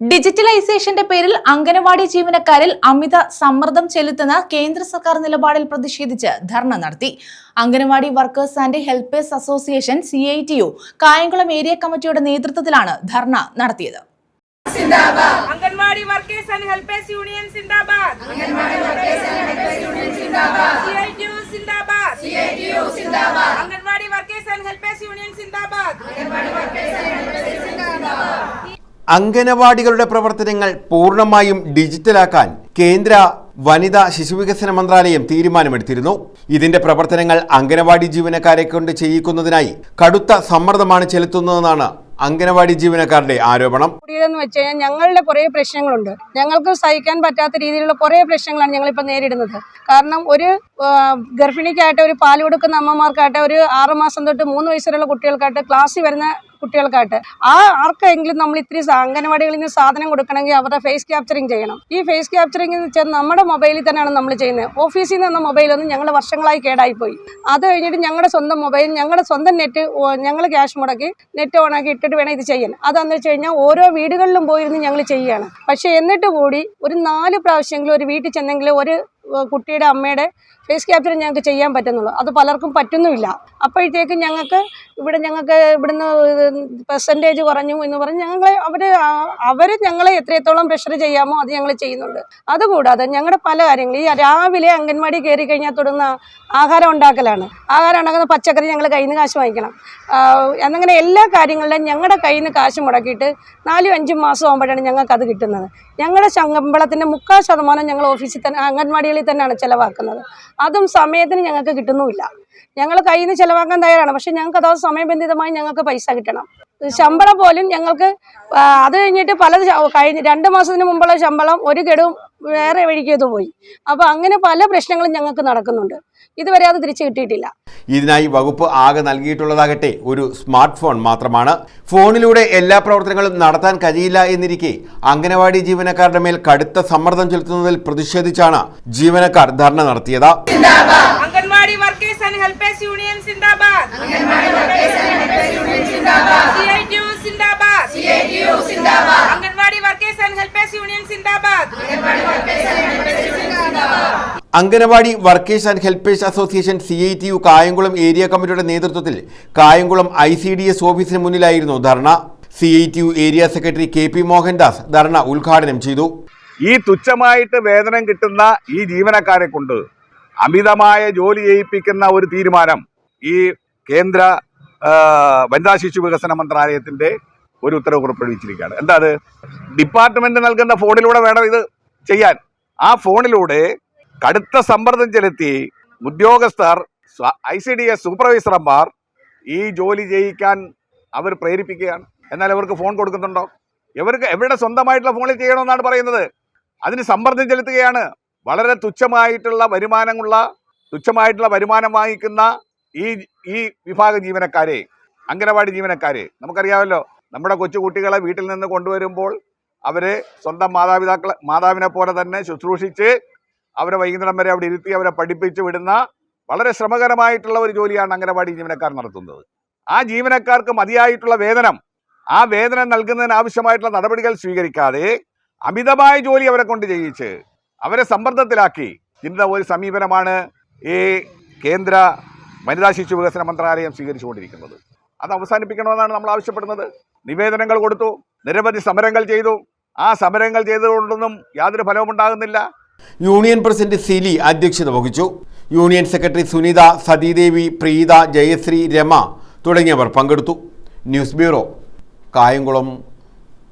ഡിജിറ്റലൈസേഷന്റെ പേരിൽ അംഗനവാടി ജീവനക്കാരിൽ അമിത സമ്മർദ്ദം ചെലുത്തുന്ന കേന്ദ്ര സർക്കാർ നിലപാടിൽ പ്രതിഷേധിച്ച് ധർണ നടത്തി. Anganwadi workers and helpers association (CITU) Kayamkulam area കമ്മിറ്റിയുടെ നേതൃത്വത്തിലാണ് ധർണ നടത്തിയത്. Anganwadi workers and helpers union സിന്ദാബാദ്. Anganwadi workers and helpers union സിന്ദാബാദ്. CITU സിന്ദാബാദ്. CITU സിന്ദാബാദ്. Anganwadi workers and helpers union സിന്ദാബാദ്. അംഗൻവാടി വർക്കേഴ്സ് ആൻഡ് ഹെൽപ്പേഴ്സ് സിന്ദാബാദ്. അംഗനവാടികളുടെ പ്രവർത്തനങ്ങൾ പൂർണ്ണമായും ഡിജിറ്റലാക്കാൻ കേന്ദ്ര വനിതാ ശിശുവികസന മന്ത്രാലയം തീരുമാനമെടുത്തിരുന്നു. ഇതിന്റെ പ്രവർത്തനങ്ങൾ അംഗനവാടി ജീവനക്കാരെ കൊണ്ട് ചെയ്യിക്കുന്നതിനായി കടുത്ത സമ്മർദ്ദമാണ് ചെലുത്തുന്നതെന്നാണ് അംഗനവാടി ജീവനക്കാരുടെ ആരോപണം. ഞങ്ങളുടെ കുറേ പ്രശ്നങ്ങളുണ്ട്. ഞങ്ങൾക്ക് സഹിക്കാൻ പറ്റാത്ത രീതിയിലുള്ള കുറേ പ്രശ്നങ്ങളാണ് ഞങ്ങളിപ്പോൾ നേരിടുന്നത്. കാരണം ഒരു ഗർഭിണിക്കായിട്ട്, ഒരു പാൽ കൊടുക്കുന്ന അമ്മമാർക്കായിട്ട്, ഒരു 6 മാസം തൊട്ട് 3 വയസ്സുള്ള കുട്ടികൾക്കായിട്ട്, ക്ലാസ്സിൽ വരുന്ന കുട്ടികൾക്കായിട്ട്, ആർക്കെങ്കിലും നമ്മൾ ഇത്തിരി അംഗനവാടികളിൽ നിന്ന് സാധനം കൊടുക്കണമെങ്കിൽ അവരുടെ ഫേസ് ക്യാപ്ചറിങ് ചെയ്യണം. ഈ ഫേസ് ക്യാപ്ചറിങ് എന്ന് വെച്ചാൽ നമ്മുടെ മൊബൈലിൽ തന്നെയാണ് നമ്മൾ ചെയ്യുന്നത്. ഓഫീസിൽ നിന്ന് മൊബൈലൊന്നും ഞങ്ങൾ വർഷങ്ങളായി കേടായിപ്പോയി. അത് കഴിഞ്ഞിട്ട് ഞങ്ങളുടെ സ്വന്തം മൊബൈൽ, ഞങ്ങളുടെ സ്വന്തം നെറ്റ് ഞങ്ങൾ ക്യാഷ് മുടക്കി നെറ്റ് ഓണാക്കി ഇട്ടിട്ട് വേണം ഇത് ചെയ്യാൻ. അതാണെന്ന് വെച്ച് കഴിഞ്ഞാൽ ഓരോ വീടുകളിലും പോയിരുന്ന് ഞങ്ങൾ ചെയ്യുകയാണ്. പക്ഷേ എന്നിട്ട് കൂടി ഒരു 4 പ്രാവശ്യമെങ്കിലും ഒരു വീട്ടിൽ ചെന്നെങ്കിലും ഒരു കുട്ടിയുടെ അമ്മയുടെ ഫേസ് ക്യാപ്ചർ ഞങ്ങൾക്ക് ചെയ്യാൻ പറ്റുന്നുള്ളൂ. അത് പലർക്കും പറ്റുന്നുമില്ല. അപ്പോഴത്തേക്കും ഞങ്ങൾക്ക് ഇവിടുന്ന് പെർസെൻറ്റേജ് കുറഞ്ഞു എന്ന് പറഞ്ഞ് അവർ ഞങ്ങളെ എത്രത്തോളം പ്രഷർ ചെയ്യാമോ അത് ഞങ്ങൾ ചെയ്യുന്നുണ്ട്. അതുകൂടാതെ ഞങ്ങളുടെ പല കാര്യങ്ങളും, ഈ രാവിലെ അംഗൻവാടി കയറി കഴിഞ്ഞാൽ തുടങ്ങുന്ന ആഹാരം ഉണ്ടാക്കലാണ്. ആഹാരം ഉണ്ടാക്കുന്ന പച്ചക്കറി ഞങ്ങൾ കയ്യിൽ നിന്ന് കാശ് വാങ്ങിക്കണം. അങ്ങനെ എല്ലാ കാര്യങ്ങളിലും ഞങ്ങളുടെ കയ്യിൽ നിന്ന് കാശ് മുടക്കിയിട്ട് 4-5 മാസം ആകുമ്പോഴാണ് ഞങ്ങൾക്ക് അത് കിട്ടുന്നത്. ഞങ്ങളുടെ ശമ്പളത്തിൻ്റെ 3/4% ഞങ്ങൾ ഓഫീസിൽ തന്നെ, അംഗൻവാടികളിൽ തന്നെയാണ് ചിലവാക്കുന്നത്. അതും സമയത്തിന് ഞങ്ങൾക്ക് കിട്ടുന്നുമില്ല. ഞങ്ങൾ കയ്യിൽ നിന്ന് ചിലവാക്കാൻ തയ്യാറാണ്, പക്ഷെ ഞങ്ങൾക്ക് അതായത് സമയബന്ധിതമായി ഞങ്ങൾക്ക് പൈസ കിട്ടണം. ശമ്പളം പോലും ഞങ്ങൾക്ക് അത് കഴിഞ്ഞിട്ട് കഴിഞ്ഞ് 2 മാസത്തിന് മുമ്പുള്ള ശമ്പളം ഒരു ഗഡുവും വേറെ വഴിക്കേത് പോയി. അപ്പോൾ അങ്ങനെ പല പ്രശ്നങ്ങളും ഞങ്ങൾക്ക് നടക്കുന്നുണ്ട്. ഇതുവരെ അത് തിരിച്ചു കിട്ടിയിട്ടില്ല. ഇതിനായി വകുപ്പ് ആകെ നൽകിയിട്ടുള്ളതാകട്ടെ ഒരു സ്മാർട്ട് ഫോൺ മാത്രമാണ്. ഫോണിലൂടെ എല്ലാ പ്രവർത്തനങ്ങളും നടത്താൻ കഴിയില്ല എന്നിരിക്കെ അംഗനവാടി ജീവനക്കാരുടെ മേൽ കടുത്ത സമ്മർദ്ദം ചെലുത്തുന്നതിൽ പ്രതിഷേധിച്ചാണ് ജീവനക്കാർ ധർണ നടത്തിയത്. Anganwadi workers and helpers union സിന്ദാബാദ്. Anganwadi workers and helpers union സിന്ദാബാദ്. CITU സിന്ദാബാദ്. CITU സിന്ദാബാദ്. Anganwadi workers and helpers union സിന്ദാബാദ്. Anganwadi workers and helpers union സിന്ദാബാദ്. Anganwadi workers and helpers association (CITU) Kayamkulam area കമ്മിറ്റിയുടെ നേതൃത്വത്തിൽ കായംകുളം ICDS ഓഫീസിന് മുന്നിലായിരുന്നു ധർണ. CITU area secretary KP Mohandas ധർണ ഉദ്ഘാടനം ചെയ്തു. ഈ തുച്ഛമായിട്ട് വേതനം കിട്ടുന്ന ഈ ജീവനക്കാരെ കൊണ്ട് അമിതമായ ജോലി ചെയ്യിപ്പിക്കുന്ന ഒരു തീരുമാനം ഈ കേന്ദ്ര വനിതാ ശിശു വികസന മന്ത്രാലയത്തിന്റെ ഒരു ഉത്തരവ് പുറപ്പെടുവിച്ചിരിക്കുകയാണ്. എന്താ അത്? ഡിപ്പാർട്ട്മെന്റ് നൽകുന്ന ഫോണിലൂടെ വേണം ഇത് ചെയ്യാൻ. ആ ഫോണിലൂടെ കടുത്ത സമ്മർദ്ദം ചെലുത്തി ഉദ്യോഗസ്ഥർ, ICDS സൂപ്പർവൈസർമാർ ഈ ജോലി ചെയ്യിക്കാൻ അവർ പ്രേരിപ്പിക്കുകയാണ്. എന്നാൽ അവർക്ക് ഫോൺ കൊടുക്കുന്നുണ്ടോ? ഇവർക്ക് എവിടെ സ്വന്തമായിട്ടുള്ള ഫോണിൽ ചെയ്യണമെന്നാണ് പറയുന്നത്. അതിന് സമ്മർദ്ദം ചെലുത്തുകയാണ്. വളരെ തുച്ഛമായിട്ടുള്ള വരുമാനം വാങ്ങിക്കുന്ന ഈ വിഭാഗം ജീവനക്കാരെ, അംഗനവാടി ജീവനക്കാരെ നമുക്കറിയാമല്ലോ. നമ്മുടെ കൊച്ചുകുട്ടികളെ വീട്ടിൽ നിന്ന് കൊണ്ടുവരുമ്പോൾ അവരെ സ്വന്തം മാതാവിനെ പോലെ തന്നെ ശുശ്രൂഷിച്ച് അവരെ വൈകുന്നേരം വരെ അവിടെ ഇരുത്തി അവരെ പഠിപ്പിച്ച് വിടുന്ന വളരെ ശ്രമകരമായിട്ടുള്ള ഒരു ജോലിയാണ് അംഗനവാടി ജീവനക്കാർ നടത്തുന്നത്. ആ ജീവനക്കാർക്ക് മതിയായിട്ടുള്ള ആ വേതനം നൽകുന്നതിന് ആവശ്യമായിട്ടുള്ള നടപടികൾ സ്വീകരിക്കാതെ അമിതമായ ജോലി അവരെ കൊണ്ട് ചെയ്യിച്ച് അവരെ സമ്മർദ്ദത്തിലാക്കി ഇന്ന ഒരു സമീപനമാണ് ഈ കേന്ദ്ര വനിതാ ശിശു വികസന മന്ത്രാലയം സ്വീകരിച്ചുകൊണ്ടിരിക്കുന്നത്. അത് അവസാനിപ്പിക്കണമെന്നാണ് നമ്മൾ ആവശ്യപ്പെടുന്നത്. നിവേദനങ്ങൾ കൊടുത്തു, നിരവധി സമരങ്ങൾ ചെയ്തു. ആ സമരങ്ങൾ ചെയ്തുകൊണ്ടൊന്നും യാതൊരു ഫലവും ഉണ്ടാകുന്നില്ല. യൂണിയൻ പ്രസിഡന്റ് സിലി അധ്യക്ഷത വഹിച്ചു. യൂണിയൻ സെക്രട്ടറി സുനിത, സതീദേവി, പ്രീത, ജയശ്രീ, രമ തുടങ്ങിയവർ പങ്കെടുത്തു. News bureau, Kayamkulam.